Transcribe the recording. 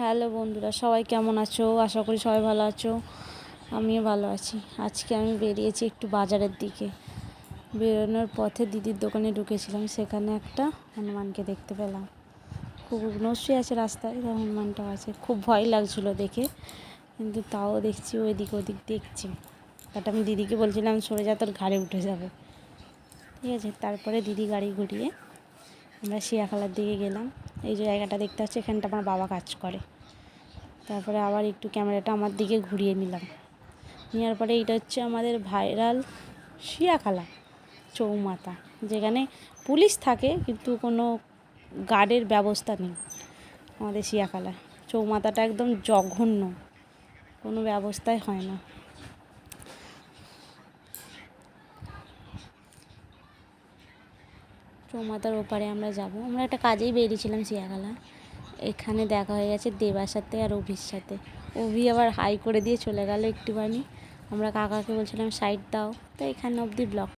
Hello বন্ধুরা, সবাই কেমন আছো? আশা করি সবাই ভালো আছো। আমিও ভালো আছি। আজকে আমি বেরিয়েছি একটু বাজারের দিকে। বেরোনোর পথে দিদির দোকানে ঢুকেছিলাম, সেখানে একটা হনুমানকে দেখতে পেলাম। খুব নস্যি আছে রাস্তায়, হনুমানটাও আছে। খুব ভয় লাগছিলো দেখে, কিন্তু তাও দেখছি ওইদিক ওদিক দেখছি। বাট আমি দিদিকে বলছিলাম সরে যা, তোর ঘাড়ে উঠে যাবে। ঠিক আছে, তারপরে দিদি গাড়ি ঘুরিয়ে আমরা শিয়াখালার দিকে গেলাম। এই যে জায়গাটা দেখতে পাচ্ছি, এখানটা আমার বাবা কাজ করে। তারপরে আবার একটু ক্যামেরাটা আমার দিকে ঘুরিয়ে নিলাম। নেওয়ার পরে এইটা হচ্ছে আমাদের ভাইরাল শিয়াখালা চৌমাথা, যেখানে পুলিশ থাকে কিন্তু কোনো গার্ডের ব্যবস্থা নেই। আমাদের শিয়াখালা চৌমাথাটা একদম জঘন্য, কোনো ব্যবস্থাই হয় না। চৌমাথার ওপারে আমরা যাব। আমরা একটা কাজেই বেরিয়েছিলাম শিয়াখালা। এখানে দেখা হয়ে গেছে দেবার সাথে আর অভির সাথে। অভি আবার হাই করে দিয়ে চলে গেল একটুখানি। আমরা কাকাকে বলছিলাম সাইড দাও, তো এখানে অবধি ব্লগ